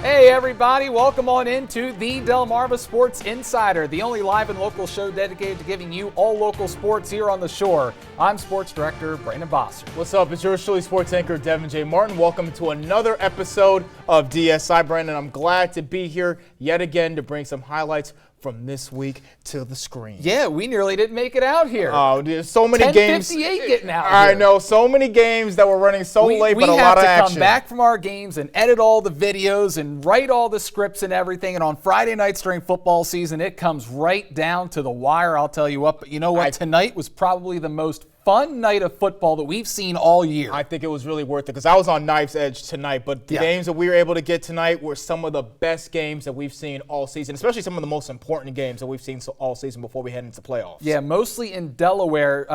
Hey everybody, welcome on into the Delmarva Sports Insider, the only live and local show dedicated to giving you all local sports here on the shore. I'm Sports Director Brandon Bosser. What's up? It's yours truly, sports anchor Devin J. Martin. Welcome to another episode of DSI. Brandon, I'm glad to be here yet again to bring some highlights from this week to the screen. Yeah, we nearly didn't make it out here. Oh, there's so many games. 10:58 getting out here. I know, so many games that were running so late, but a lot of action. We have to come back from our games and edit all the videos and write all the scripts and everything. And on Friday nights during football season, it comes right down to the wire, I'll tell you what. But you know what? Tonight was probably the most fun night of football that we've seen all year. I think it was really worth it because I was on knife's edge tonight, but the games that we were able to get tonight were some of the best games that we've seen all season, especially some of the most important games that we've seen all season before we head into playoffs. Yeah, mostly in Delaware.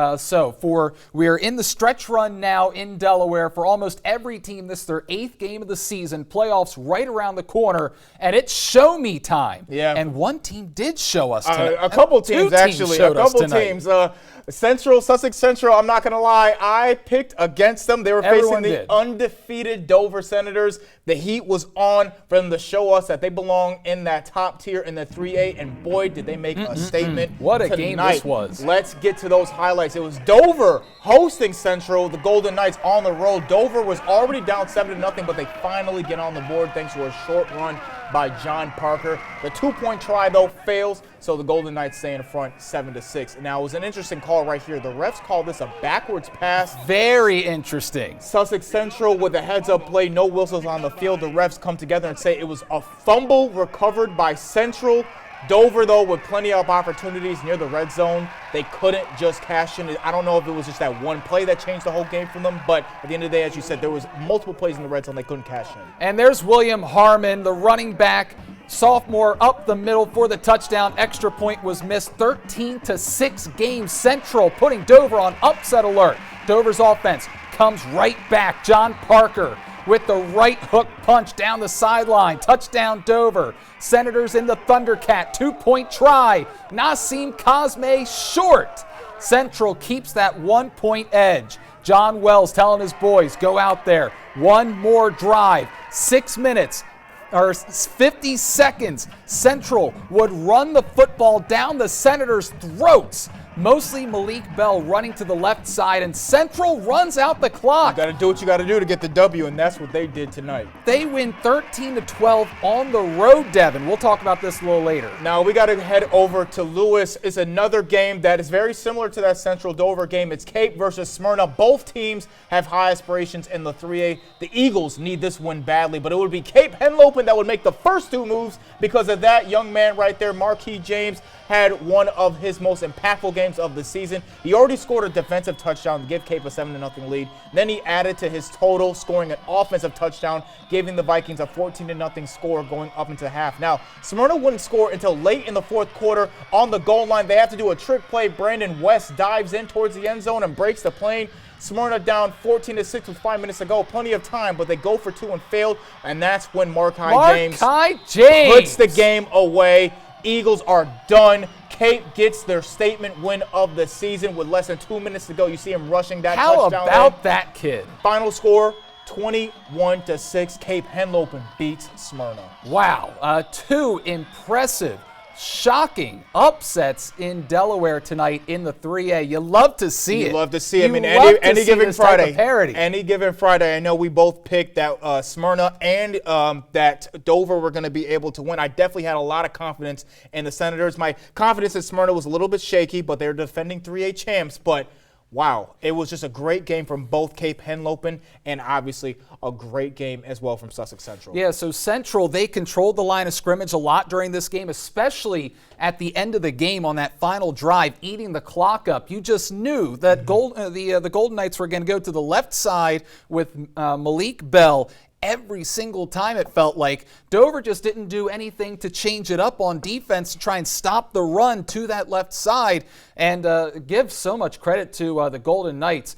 We're in the stretch run now in Delaware for almost every team. This is their 8th game of the season. Playoffs right around the corner, and it's show me time. Yeah. And one team did show us tonight. A couple teams, actually. A couple teams. Sussex Central, I'm not going to lie, I picked against them. They were facing the undefeated Dover Senators. The heat was on for them to show us that they belong in that top tier in the 3A, and boy, did they make a statement. What a game this was. Let's get to those highlights. It was Dover hosting Central, the Golden Knights on the road. Dover was already down 7-0, but they finally get on the board thanks to a short run by John Parker. The 2-point try, though, fails, so the Golden Knights stay in front 7-6. Now, it was an interesting call right here. The refs called this a backwards pass. Very interesting. Sussex Central with a heads-up play, no whistles on the field. The refs come together and say it was a fumble recovered by Central. Dover, though, with plenty of opportunities near the red zone, they couldn't just cash in. I don't know if it was just that one play that changed the whole game for them, but at the end of the day, as you said, there was multiple plays in the red zone they couldn't cash in. And there's William Harmon, the running back, sophomore, up the middle for the touchdown. Extra point was missed. 13-6 game Central, putting Dover on upset alert. Dover's offense comes right back. John Parker with the right hook punch down the sideline. Touchdown Dover. Senators in the Thundercat. 2-point try. Nasim Cosme short. Central keeps that 1-point edge. John Wells telling his boys, go out there. One more drive. 6 minutes. Or 50 seconds, Central would run the football down the Senators' throats. Mostly Malik Bell running to the left side, and Central runs out the clock. You got to do what you got to do to get the W, and that's what they did tonight. They win 13-12 on the road, Devin. We'll talk about this a little later. Now we got to head over to Lewis. It's another game that is very similar to that Central Dover game. It's Cape versus Smyrna. Both teams have high aspirations in the 3A. The Eagles need this win badly, but it would be Cape Henlopen that would make the first 2 moves because of that young man right there, Marquis James, had one of his most impactful games of the season. He already scored a defensive touchdown to give Cape a 7-0 lead. Then he added to his total, scoring an offensive touchdown, giving the Vikings a 14-0 score going up into half. Now, Smyrna wouldn't score until late in the 4th quarter on the goal line. They have to do a trick play. Brandon West dives in towards the end zone and breaks the plane. Smyrna down 14-6 with 5 minutes to go. Plenty of time, but they go for 2 and failed, and that's when Marquis James puts the game away. Eagles are done. Cape gets their statement win of the season with less than 2 minutes to go. You see him rushing that touchdown. How about that kid? Final score, 21-6. Cape Henlopen beats Smyrna. Wow, 2 impressive, shocking upsets in Delaware tonight in the 3A. You love to see it. You love to see it. I mean, any given Friday. Any given Friday. I know we both picked that Smyrna and that Dover were going to be able to win. I definitely had a lot of confidence in the Senators. My confidence in Smyrna was a little bit shaky, but they're defending 3A champs. But wow, it was just a great game from both Cape Henlopen and obviously a great game as well from Sussex Central. Yeah, so Central, they controlled the line of scrimmage a lot during this game, especially at the end of the game on that final drive, eating the clock up. You just knew that the Golden Knights were going to go to the left side with Malik Bell every single time, it felt like. Dover just didn't do anything to change it up on defense to try and stop the run to that left side, and give so much credit to the Golden Knights.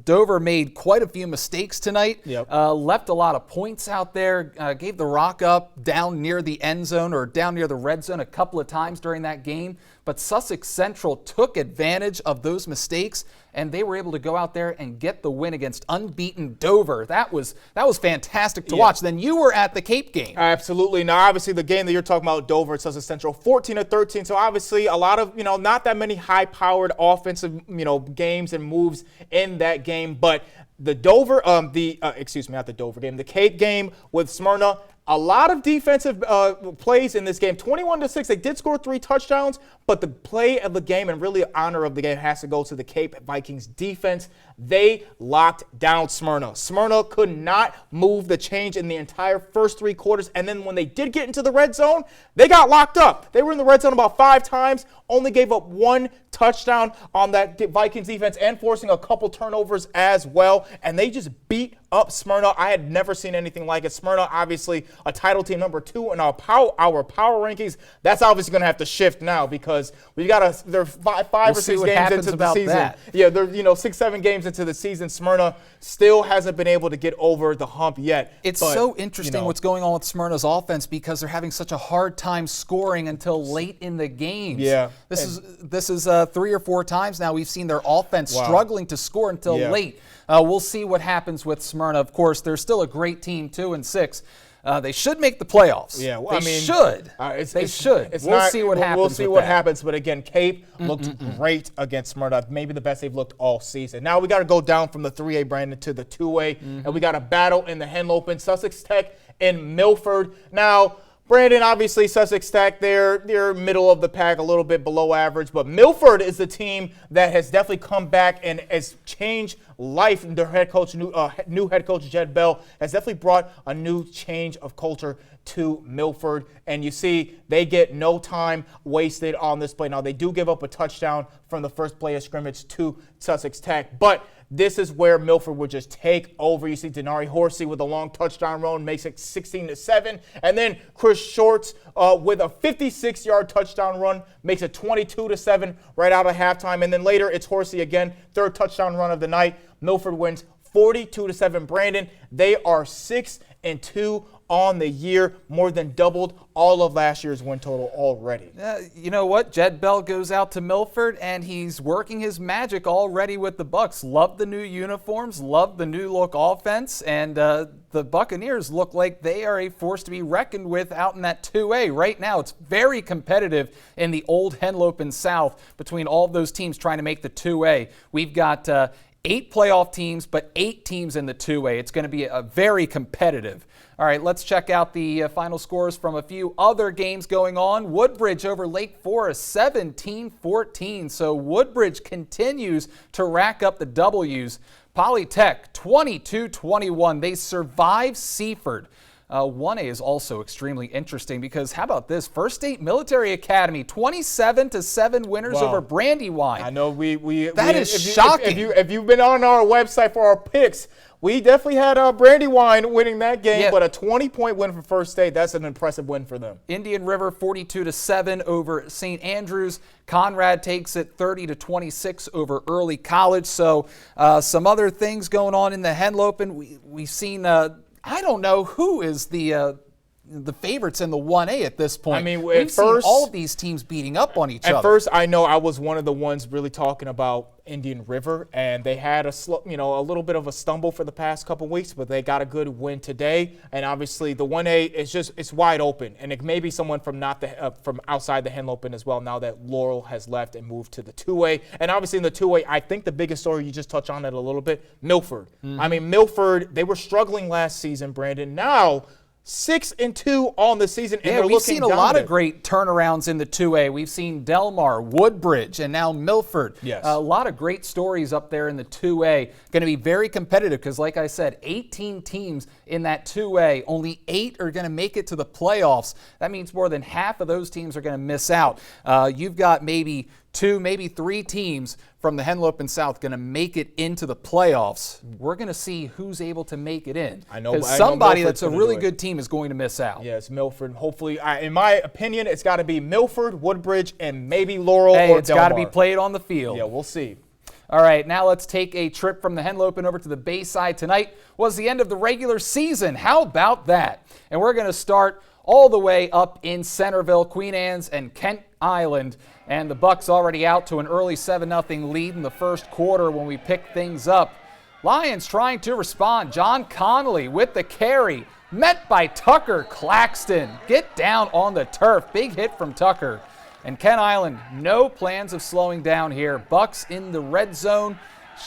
Dover made quite a few mistakes tonight. Yep. Left a lot of points out there. Gave the rock up down near the end zone or down near the red zone a couple of times during that game. But Sussex Central took advantage of those mistakes, and they were able to go out there and get the win against unbeaten Dover. That was fantastic to watch. Then you were at the Cape game. Absolutely. Now, obviously, the game that you're talking about, Dover at Sussex Central, 14-13. So obviously, a lot of not that many high-powered offensive games and moves in that game. But the Dover, not the Dover game, the Cape game with Smyrna. A lot of defensive plays in this game. 21-6. They did score 3 touchdowns, but the play of the game and really honor of the game has to go to the Cape Vikings defense. They locked down Smyrna. Smyrna could not move the change in the entire first 3 quarters. And then when they did get into the red zone, they got locked up. They were in the red zone about 5 times, only gave up 1 touchdown on that Vikings defense and forcing a couple turnovers as well. And they just beat up Smyrna. I had never seen anything like it. Smyrna, obviously, a title team number 2 in our power rankings. That's obviously going to have to shift now because we've got they're five or 6 games into the season. That. Yeah, they're 6-7 games into the season. Smyrna still hasn't been able to get over the hump yet. It's so interesting what's going on with Smyrna's offense because they're having such a hard time scoring until late in the games. Yeah, this is 3 or 4 times now we've seen their offense struggling to score until late. We'll see what happens with Smyrna. Of course, they're still a great team, 2-6. They should make the playoffs. Yeah, well, they should. They should. We'll see what happens. We'll see what happens. But again, Cape looked great against Smyrna. Maybe the best they've looked all season. Now we got to go down from the 3A, Brandon, to the 2A, and we got a battle in the Henlopen, Sussex Tech and Milford. Now, Brandon, obviously Sussex Tech, they're middle of the pack, a little bit below average, but Milford is the team that has definitely come back and has changed life. Their head coach, new head coach Jed Bell, has definitely brought a new change of culture to Milford, and you see they get no time wasted on this play. Now, they do give up a touchdown from the first play of scrimmage to Sussex Tech, but this is where Milford would just take over. You see Denari Horsey with a long touchdown run, makes it 16-7. And then Chris Shorts with a 56-yard touchdown run, makes it 22-7 right out of halftime. And then later it's Horsey again, 3rd touchdown run of the night. Milford wins 42-7. Brandon, they are 6-2 on the year, more than doubled all of last year's win total already. You know what? Jed Bell goes out to Milford, and he's working his magic already with the Bucks. Love the new uniforms, love the new look offense, and the Buccaneers look like they are a force to be reckoned with out in that 2A. Right now, it's very competitive in the old Henlopen South between all of those teams trying to make the 2A. We've got 8 playoff teams, but 8 teams in the 2A. It's going to be a very competitive. All right, let's check out the final scores from a few other games going on. Woodbridge over Lake Forest, 17-14. So Woodbridge continues to rack up the W's. Polytech, 22-21. They survive Seaford. 1A is also extremely interesting because how about this? First State Military Academy, 27-7 winners over Brandywine. I know that is shocking. If you've been on our website for our picks, we definitely had Brandywine winning that game, but a 20-point win for First State, that's an impressive win for them. Indian River 42-7 over St. Andrews. Conrad takes it 30-26 over Early College. So some other things going on in the Henlopen. We've seen I don't know who is the favorites in the 1A at this point. I mean, we've seen all of these teams beating up on each other. At first, I know I was one of the ones really talking about Indian River, and they had a little bit of a stumble for the past couple weeks, but they got a good win today. And obviously, the 1A is it's wide open, and it may be someone from from outside the Henlopen as well. Now that Laurel has left and moved to the 2A, and obviously in the 2A, I think the biggest story, you just touched on it a little bit, Milford. I mean, Milford, they were struggling last season, Brandon. Now 6-2 on the season, and they're we've seen a lot of great turnarounds in the 2A. We've seen Delmar, Woodbridge, and now Milford. Yes. A lot of great stories up there in the 2A. Going to be very competitive because, like I said, 18 teams in that 2A. Only 8 are going to make it to the playoffs. That means more than half of those teams are going to miss out. You've got maybe 2, maybe 3 teams from the Henlopen South going to make it into the playoffs. We're going to see who's able to make it in. I know. Because somebody that's a really good team is going to miss out. Yes, Milford. Hopefully, in my opinion, it's got to be Milford, Woodbridge, and maybe Laurel or it's got to be played on the field. Yeah, we'll see. All right, now let's take a trip from the Henlopen over to the Bayside. Tonight was the end of the regular season. How about that? And we're going to start all the way up in Centerville, Queen Anne's and Kent Island. And the Bucks already out to an early 7-0 lead in the first quarter when we pick things up. Lions trying to respond. John Connolly with the carry, met by Tucker Claxton. Get down on the turf. Big hit from Tucker. And Kent Island, no plans of slowing down here. Bucks in the red zone.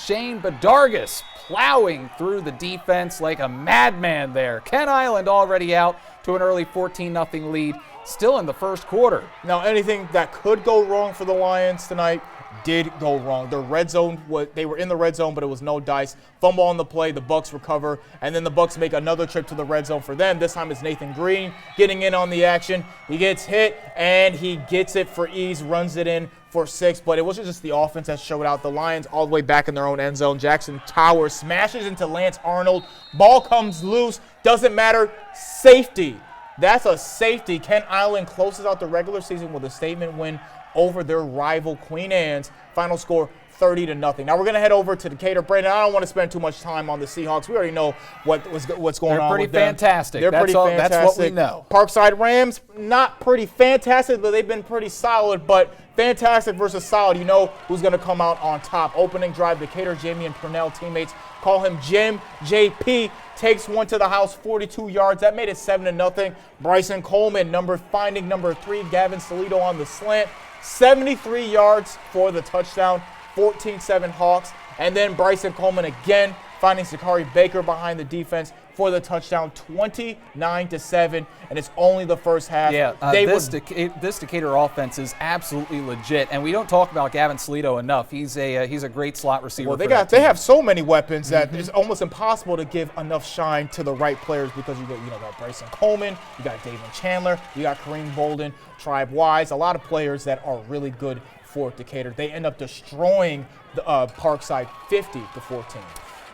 Shane Badargas plowing through the defense like a madman there. Kent Island already out to an early 14-0 lead, still in the first quarter. Now, anything that could go wrong for the Lions tonight did go wrong. The red zone, they were in the red zone, but it was no dice. Fumble on the play, the Bucks recover, and then the Bucks make another trip to the red zone for them. This time it's Nathan Green getting in on the action. He gets hit, and he gets it for ease, runs it in for 6, but it wasn't just the offense that showed out. The Lions all the way back in their own end zone. Jackson Towers smashes into Lance Arnold. Ball comes loose. Doesn't matter. Safety. That's a safety. Kent Island closes out the regular season with a statement win over their rival Queen Anne's. Final score 30-0. Now we're going to head over to Decatur. Brandon, I don't want to spend too much time on the Seahawks. We already know what's going on with them. They're pretty fantastic. That's what we know. Parkside Rams, not pretty fantastic, but they've been pretty solid. But fantastic versus solid, you know who's going to come out on top. Opening drive, Decatur, Jamie and Purnell teammates call him Jim JP. Takes one to the house, 42 yards. That made it 7-0. Bryson Coleman, finding number 3, Gavin Salito on the slant. 73 yards for the touchdown, 14-7 Hawks. And then Bryson Coleman again finding Sakari Baker behind the defense for the touchdown, 29-7, and it's only the first half. Yeah, this Decatur offense is absolutely legit, and we don't talk about Gavin Salito enough. He's a great slot receiver. Well, they have so many weapons that it's almost impossible to give enough shine to the right players because you got Bryson Coleman, you got David Chandler, you got Kareem Bolden, Tribe Wise, a lot of players that are really good for Decatur. They end up destroying the Parkside 50-14.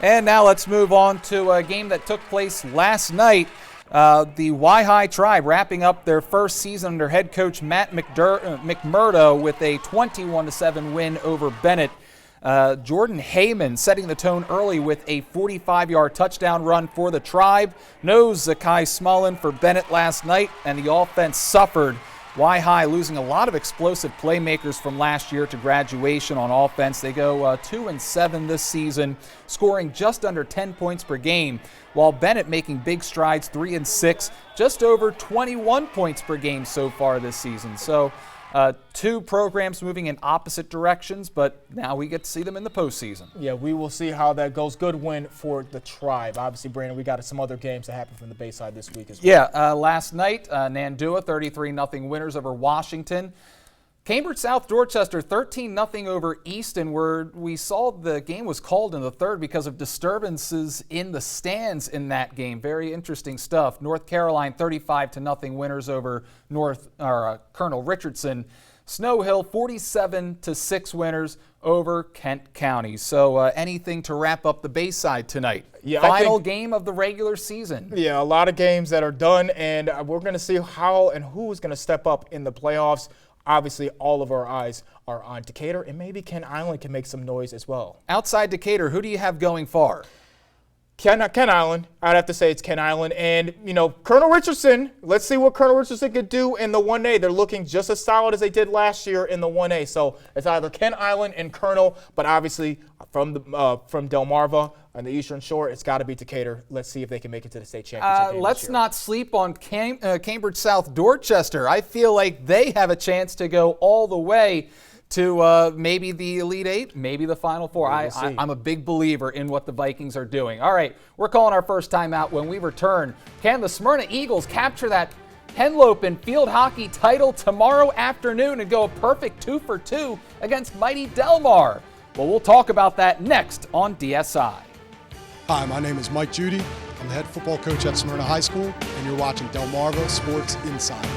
And now let's move on to a game that took place last night. The Y-High Tribe wrapping up their first season under head coach Matt McMurdo with a 21-7 win over Bennett. Jordan Heyman setting the tone early with a 45-yard touchdown run for the Tribe. No Zakai Smullen for Bennett last night, and the offense suffered. Y-High losing a lot of explosive playmakers from last year to graduation on offense. They go 2-7 this season, scoring just under 10 points per game, while Bennett making big strides, 3-6, just over 21 points per game so far this season. So two programs moving in opposite directions, but now we get to see them in the postseason. Yeah, we will see how that goes. Good win for the Tribe. Obviously, Brandon, we got some other games that happened from the Bayside this week as well. Yeah, last night, Nandua 33-0 winners over Washington. Cambridge South Dorchester 13-0 over Easton, where we saw the game was called in the third because of disturbances in the stands in that game. Very interesting stuff. North Caroline 35-0 winners over Colonel Richardson. Snow Hill 47-6 winners over Kent County. So anything to wrap up the Bayside tonight? Yeah, Final game of the regular season. Yeah, a lot of games that are done, and we're going to see how and who is going to step up in the playoffs. Obviously, all of our eyes are on Decatur, and maybe Kent Island can make some noise as well. Outside Decatur, who do you have going far? Kent Island. I'd have to say it's Kent Island. And, Colonel Richardson, let's see what Colonel Richardson could do in the 1A. They're looking just as solid as they did last year in the 1A. So it's either Kent Island and Colonel, but obviously from Delmarva on the Eastern Shore, it's got to be Decatur. Let's see if they can make it to the state championship game Let's this year. not sleep on Cambridge South Dorchester. I feel like they have a chance to go all the way to maybe the Elite Eight, maybe the Final Four. I'm a big believer in what the Vikings are doing. All right, we're calling our first timeout. When we return, can the Smyrna Eagles capture that Henlopen field hockey title tomorrow afternoon and go a perfect 2-for-2 against mighty Delmar? Well, we'll talk about that next on DSI. Hi, my name is Mike Judy. I'm the head football coach at Smyrna High School, and you're watching Delmarva Sports Insider.